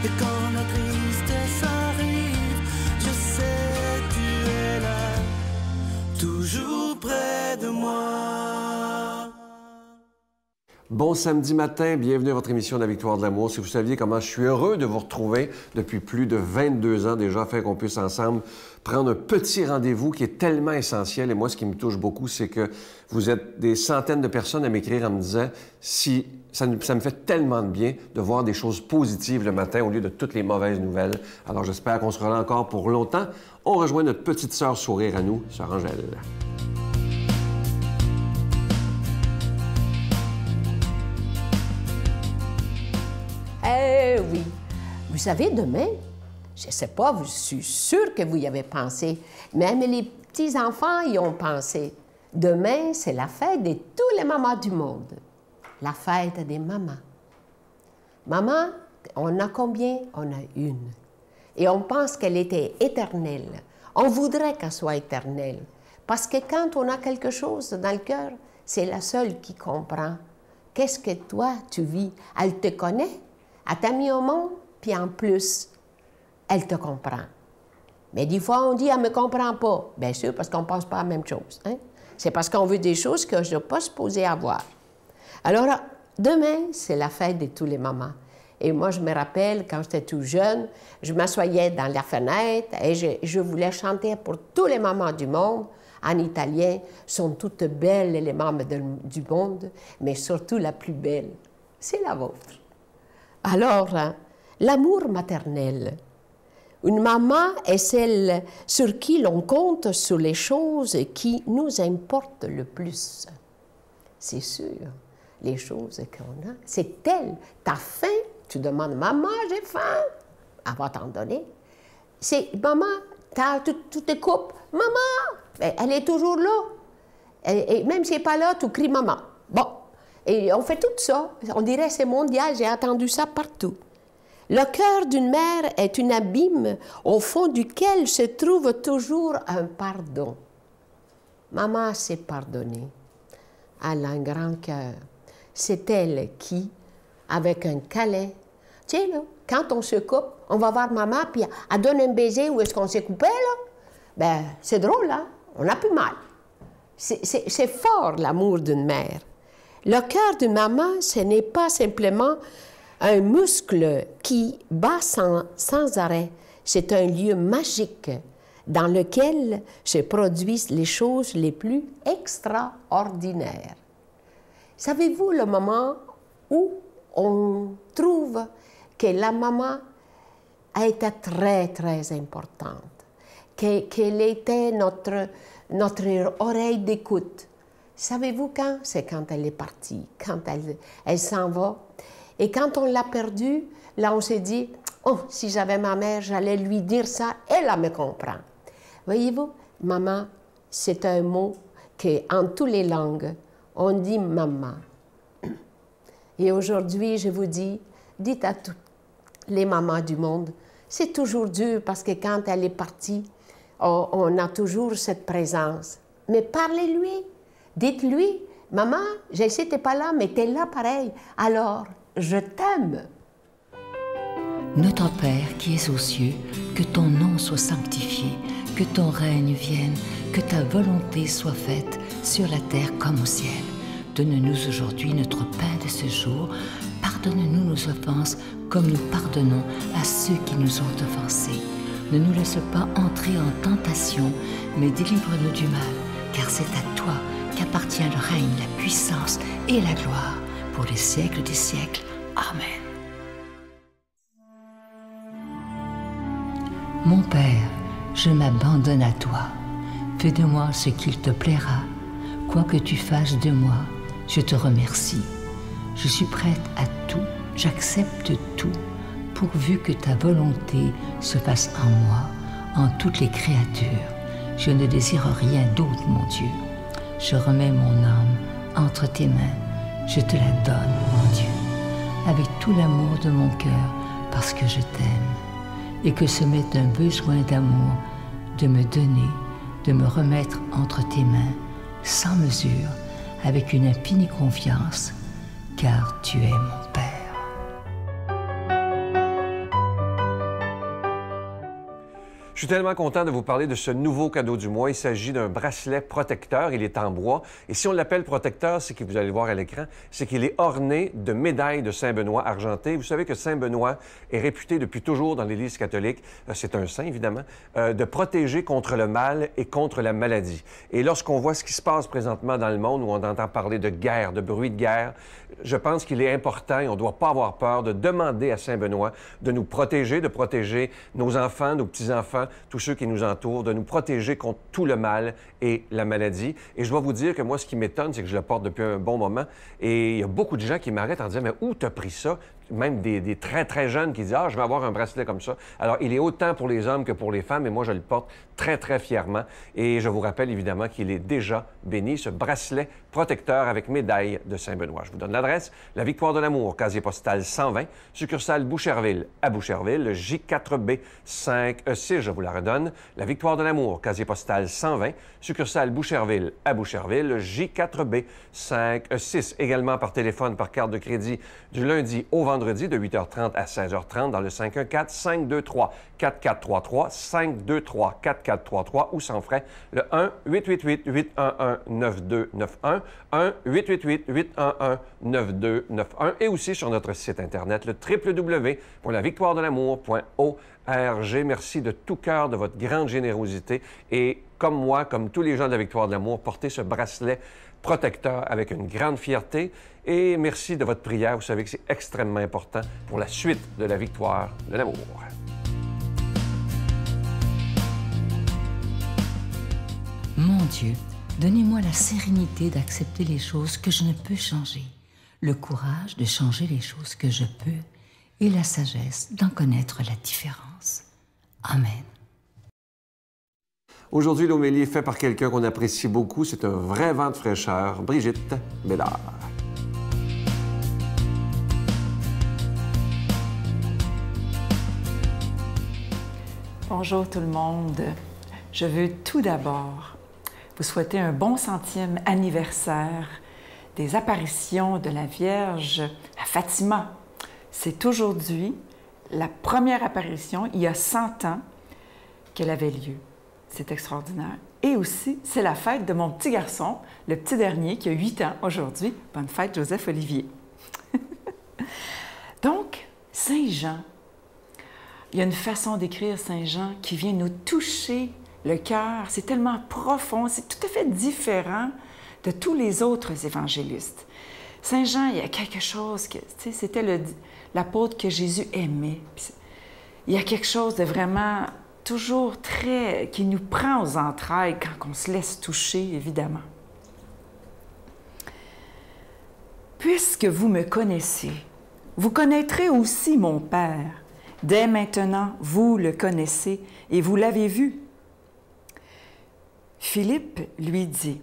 Et quand la tristesse arrive, je sais tu es là, toujours près de moi. Bon samedi matin, bienvenue à votre émission de la Victoire de l'amour. Si vous saviez comment je suis heureux de vous retrouver depuis plus de 22 ans déjà, afin qu'on puisse ensemble prendre un petit rendez-vous qui est tellement essentiel. Et moi, ce qui me touche beaucoup, c'est que vous êtes des centaines de personnes à m'écrire en me disant si ça me fait tellement de bien de voir des choses positives le matin au lieu de toutes les mauvaises nouvelles. Alors j'espère qu'on sera là encore pour longtemps. On rejoint notre petite sœur sourire à nous, sœur Angèle. Oui. Vous savez, demain, je ne sais pas, je suis sûre que vous y avez pensé. Même les petits-enfants y ont pensé. Demain, c'est la fête de tous les mamans du monde. La fête des mamans. Maman, on a combien? On a une. Et on pense qu'elle était éternelle. On voudrait qu'elle soit éternelle. Parce que quand on a quelque chose dans le cœur, c'est la seule qui comprend. Qu'est-ce que toi, tu vis? Elle te connaît? Elle t'a mis au monde, puis en plus, elle te comprend. Mais des fois, on dit « elle ne me comprend pas ». Bien sûr, parce qu'on ne pense pas à la même chose. Hein? C'est parce qu'on veut des choses que je n'ai pas supposé avoir. Alors, demain, c'est la fête de tous les mamans. Et moi, je me rappelle, quand j'étais tout jeune, je m'assoyais dans la fenêtre et je voulais chanter pour tous les mamans du monde. En italien, sont toutes belles les mamans du monde, mais surtout la plus belle, c'est la vôtre. Alors, l'amour maternel. Une maman est celle sur qui l'on compte sur les choses qui nous importent le plus. C'est sûr, les choses qu'on a, c'est elle. T'as faim, tu demandes « Maman, j'ai faim ». Elle va t'en donner. C'est « Maman, tu te coupes. Maman, ben, elle est toujours là. Et même si elle n'est pas là, tu cries « Maman ». Bon. Et on fait tout ça. On dirait que c'est mondial, j'ai entendu ça partout. Le cœur d'une mère est un abîme au fond duquel se trouve toujours un pardon. Maman s'est pardonnée. Elle a un grand cœur. C'est elle qui, avec un câlin, tu sais, là, quand on se coupe, on va voir maman, puis elle donne un baiser où est-ce qu'on s'est coupé, là. Ben, c'est drôle, hein? On a plus mal. C'est fort, l'amour d'une mère. Le cœur d'une maman, ce n'est pas simplement un muscle qui bat sans arrêt. C'est un lieu magique dans lequel se produisent les choses les plus extraordinaires. Savez-vous le moment où on trouve que la maman a été très, très importante, qu'elle était notre oreille d'écoute? Savez-vous quand? C'est quand elle est partie, quand elle s'en va. Et quand on l'a perdue, là, on s'est dit, « Oh, si j'avais ma mère, j'allais lui dire ça, elle me comprend. » Voyez-vous, maman, c'est un mot qu'en toutes les langues, on dit « maman ». Et aujourd'hui, je vous dis, dites à toutes les mamans du monde, c'est toujours dur parce que quand elle est partie, on a toujours cette présence. Mais parlez-lui. Dites-lui, « Maman, je sais que tu n'es pas là, mais tu es là pareil. Alors, je t'aime. » Notre Père qui es aux cieux, que ton nom soit sanctifié, que ton règne vienne, que ta volonté soit faite sur la terre comme au ciel. Donne-nous aujourd'hui notre pain de ce jour. Pardonne-nous nos offenses comme nous pardonnons à ceux qui nous ont offensés. Ne nous laisse pas entrer en tentation, mais délivre-nous du mal, car c'est à toi qu'appartient le règne, la puissance et la gloire pour les siècles des siècles. Amen. Mon Père, je m'abandonne à toi. Fais de moi ce qu'il te plaira. Quoi que tu fasses de moi, je te remercie. Je suis prête à tout, j'accepte tout, pourvu que ta volonté se fasse en moi, en toutes les créatures. Je ne désire rien d'autre, mon Dieu. Je remets mon âme entre tes mains. Je te la donne, mon Dieu, avec tout l'amour de mon cœur, parce que je t'aime, et que ce m'est un besoin d'amour de me donner, de me remettre entre tes mains, sans mesure, avec une infinie confiance, car tu es mon Père. Je suis tellement content de vous parler de ce nouveau cadeau du mois. Il s'agit d'un bracelet protecteur. Il est en bois. Et si on l'appelle protecteur, c'est que vous allez le voir à l'écran, c'est qu'il est orné de médailles de Saint-Benoît argentées. Vous savez que Saint-Benoît est réputé depuis toujours dans l'Église catholique, c'est un saint évidemment, de protéger contre le mal et contre la maladie. Et lorsqu'on voit ce qui se passe présentement dans le monde, où on entend parler de guerre, de bruit de guerre, je pense qu'il est important, et on ne doit pas avoir peur, de demander à Saint-Benoît de nous protéger, de protéger nos enfants, nos petits-enfants, tous ceux qui nous entourent, de nous protéger contre tout le mal et la maladie. Et je dois vous dire que moi, ce qui m'étonne, c'est que je le porte depuis un bon moment. Et il y a beaucoup de gens qui m'arrêtent en disant « Mais où t'as pris ça? » Même des très, très jeunes qui disent « Ah, je vais avoir un bracelet comme ça. » Alors, il est autant pour les hommes que pour les femmes, et moi, je le porte très, très fièrement. Et je vous rappelle évidemment qu'il est déjà béni, ce bracelet protecteur avec médaille de Saint-Benoît. Je vous donne l'adresse, la Victoire de l'Amour, casier postal 120, succursale Boucherville à Boucherville, le J4B 5E6, je vous la redonne, la Victoire de l'Amour, casier postal 120, succursale Boucherville à Boucherville, le J4B 5E6. Également par téléphone, par carte de crédit, du lundi au vendredi, de 8h30 à 16h30, dans le 514-523-4433, 523-4433, ou sans frais, le 1-888-811-9291, 1-888-811-9291, et aussi sur notre site Internet, le www.lavictoiredelamour.org. Merci de tout cœur de votre grande générosité. Et comme moi, comme tous les gens de la Victoire de l'Amour, portez ce bracelet protecteur avec une grande fierté. Et merci de votre prière. Vous savez que c'est extrêmement important pour la suite de la Victoire de l'Amour. Mon Dieu, donnez-moi la sérénité d'accepter les choses que je ne peux changer, le courage de changer les choses que je peux et la sagesse d'en connaître la différence. Amen. Aujourd'hui, l'homélie est faite par quelqu'un qu'on apprécie beaucoup. C'est un vrai vent de fraîcheur, Brigitte Bédard. Bonjour tout le monde. Je veux tout d'abord vous souhaiter un bon 100e anniversaire des apparitions de la Vierge à Fatima. C'est aujourd'hui la première apparition, il y a 100 ans, qu'elle avait lieu. C'est extraordinaire. Et aussi, c'est la fête de mon petit garçon, le petit dernier, qui a 8 ans aujourd'hui. Bonne fête, Joseph-Olivier. Donc, Saint-Jean, il y a une façon d'écrire Saint-Jean qui vient nous toucher le cœur. C'est tellement profond, c'est tout à fait différent de tous les autres évangélistes. Saint-Jean, il y a quelque chose que, tu sais, c'était l'apôtre que Jésus aimait. Puis, il y a quelque chose de vraiment toujours qui nous prend aux entrailles quand on se laisse toucher, évidemment. Puisque vous me connaissez, vous connaîtrez aussi mon Père. Dès maintenant, vous le connaissez et vous l'avez vu. Philippe lui dit,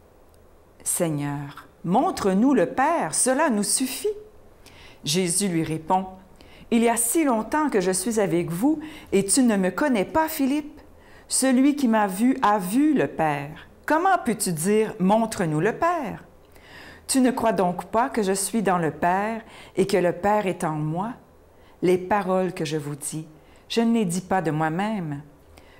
« Seigneur, montre-nous le Père, cela nous suffit. » Jésus lui répond, « Il y a si longtemps que je suis avec vous et tu ne me connais pas, Philippe. Celui qui m'a vu a vu le Père. Comment peux-tu dire, montre-nous le Père? Tu ne crois donc pas que je suis dans le Père et que le Père est en moi? Les paroles que je vous dis, je ne les dis pas de moi-même.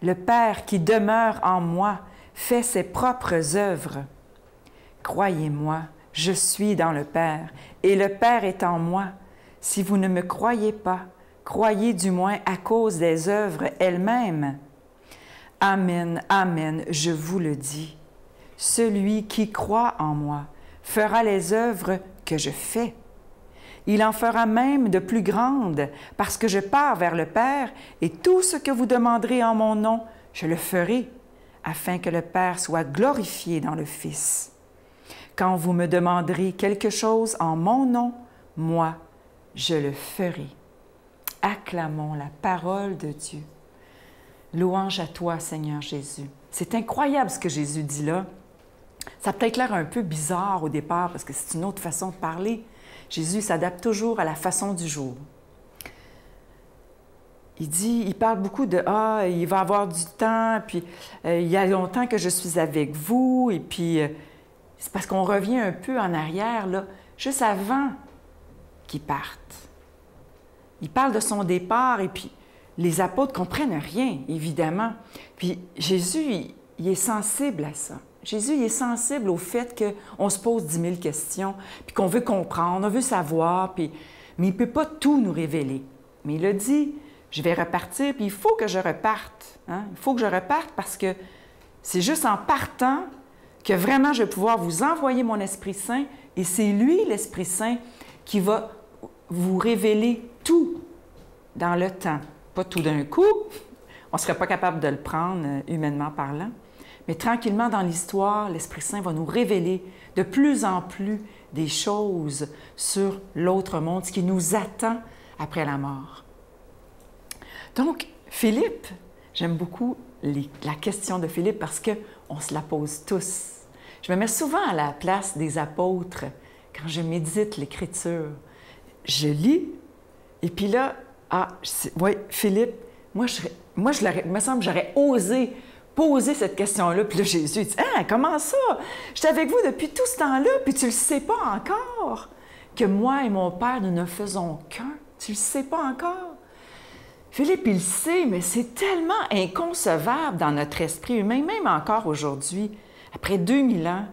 Le Père qui demeure en moi fait ses propres œuvres. Croyez-moi, je suis dans le Père et le Père est en moi. Si vous ne me croyez pas, croyez du moins à cause des œuvres elles-mêmes. Amen, amen, je vous le dis. Celui qui croit en moi fera les œuvres que je fais. Il en fera même de plus grandes, parce que je pars vers le Père, et tout ce que vous demanderez en mon nom, je le ferai, afin que le Père soit glorifié dans le Fils. Quand vous me demanderez quelque chose en mon nom, moi, je le ferai. Acclamons la parole de Dieu. Louange à toi, Seigneur Jésus. C'est incroyable ce que Jésus dit là. Ça a peut-être l'air un peu bizarre au départ, parce que c'est une autre façon de parler. Jésus s'adapte toujours à la façon du jour. Il parle beaucoup de « Ah, il va avoir du temps, puis il y a longtemps que je suis avec vous. » Et puis, c'est parce qu'on revient un peu en arrière, là, juste avant qu'il parte. Il parle de son départ, et puis les apôtres ne comprennent rien, évidemment. Puis Jésus, il est sensible à ça. Jésus, il est sensible au fait qu'on se pose 10 000 questions, puis qu'on veut comprendre, on veut savoir, mais il ne peut pas tout nous révéler. Mais il a dit, je vais repartir, puis il faut que je reparte. Hein? Il faut que je reparte parce que c'est juste en partant que vraiment je vais pouvoir vous envoyer mon Esprit Saint, et c'est lui, l'Esprit Saint, qui va vous révéler tout dans le temps. Pas tout d'un coup, on ne serait pas capable de le prendre humainement parlant, mais tranquillement dans l'histoire, l'Esprit Saint va nous révéler de plus en plus des choses sur l'autre monde, ce qui nous attend après la mort. Donc, Philippe, j'aime beaucoup la question de Philippe parce qu'on se la pose tous. Je me mets souvent à la place des apôtres quand je médite l'Écriture. Je lis, et puis là, oui, Philippe, moi, il me semble que j'aurais osé poser cette question-là. Puis là, Jésus dit, « Ah, comment ça? J'étais avec vous depuis tout ce temps-là, puis tu le sais pas encore que moi et mon Père, nous ne faisons qu'un. Tu le sais pas encore? » Philippe, il le sait, mais c'est tellement inconcevable dans notre esprit humain, même encore aujourd'hui, après 2000 ans.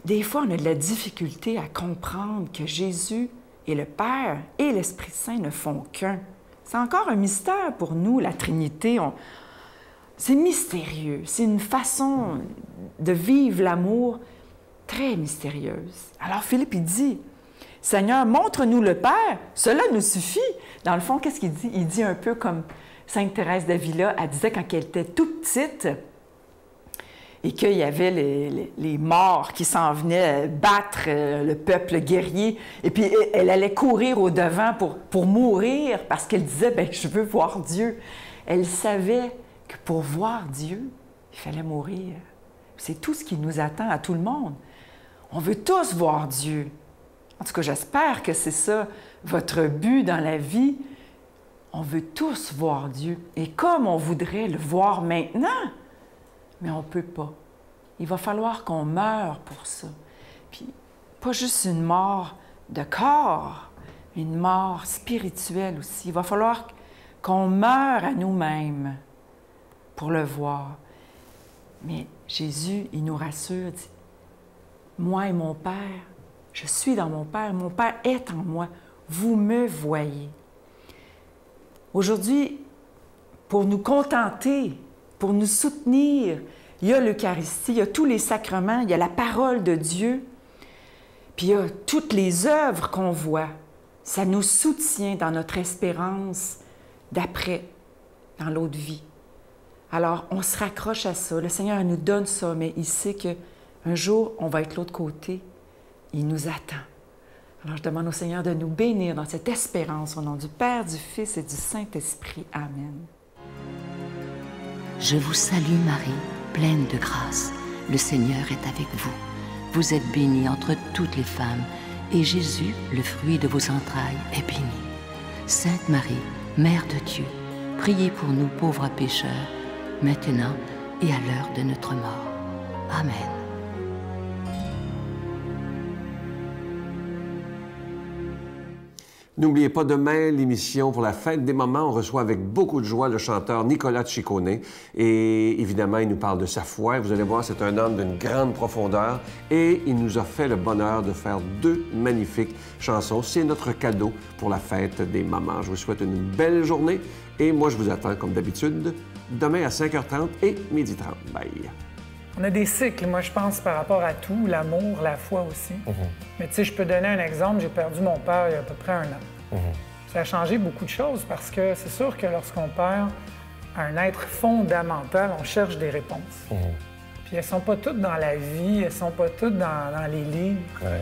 Des fois, on a de la difficulté à comprendre que Jésus et le Père et l'Esprit Saint ne font qu'un. C'est encore un mystère pour nous, la Trinité. C'est mystérieux. C'est une façon de vivre l'amour très mystérieuse. Alors Philippe, il dit, « Seigneur, montre-nous le Père, cela nous suffit. » Dans le fond, qu'est-ce qu'il dit? Il dit un peu comme Sainte Thérèse d'Avila, elle disait quand elle était toute petite, et qu'il y avait les morts qui s'en venaient battre le peuple guerrier. Et puis, elle allait courir au-devant pour mourir parce qu'elle disait, « Bien, je veux voir Dieu. » Elle savait que pour voir Dieu, il fallait mourir. C'est tout ce qui nous attend à tout le monde. On veut tous voir Dieu. En tout cas, j'espère que c'est ça, votre but dans la vie. On veut tous voir Dieu. Et comme on voudrait le voir maintenant, mais on ne peut pas. Il va falloir qu'on meure pour ça. Puis, pas juste une mort de corps, mais une mort spirituelle aussi. Il va falloir qu'on meure à nous-mêmes pour le voir. Mais Jésus, il nous rassure, dit, « Moi et mon Père, je suis dans mon Père est en moi, vous me voyez. » Aujourd'hui, pour nous contenter, pour nous soutenir, il y a l'Eucharistie, il y a tous les sacrements, il y a la parole de Dieu, puis il y a toutes les œuvres qu'on voit. Ça nous soutient dans notre espérance d'après, dans l'autre vie. Alors, on se raccroche à ça. Le Seigneur nous donne ça, mais il sait qu'un jour, on va être de l'autre côté. Il nous attend. Alors, je demande au Seigneur de nous bénir dans cette espérance au nom du Père, du Fils et du Saint-Esprit. Amen. Je vous salue Marie, pleine de grâce. Le Seigneur est avec vous. Vous êtes bénie entre toutes les femmes, et Jésus, le fruit de vos entrailles, est béni. Sainte Marie, Mère de Dieu, priez pour nous pauvres pécheurs, maintenant et à l'heure de notre mort. Amen. N'oubliez pas, demain, l'émission pour la Fête des mamans. On reçoit avec beaucoup de joie le chanteur Nicolas Ciccone. Et évidemment, il nous parle de sa foi. Vous allez voir, c'est un homme d'une grande profondeur. Et il nous a fait le bonheur de faire 2 magnifiques chansons. C'est notre cadeau pour la Fête des mamans. Je vous souhaite une belle journée. Et moi, je vous attends, comme d'habitude, demain à 5h30 et 12h30. Bye! On a des cycles, moi, je pense, par rapport à tout, l'amour, la foi aussi. Mais tu sais, je peux donner un exemple. J'ai perdu mon père il y a à peu près 1 an. Ça a changé beaucoup de choses parce que c'est sûr que lorsqu'on perd un être fondamental, on cherche des réponses. Puis elles sont pas toutes dans la vie, elles sont pas toutes dans les livres. Ouais.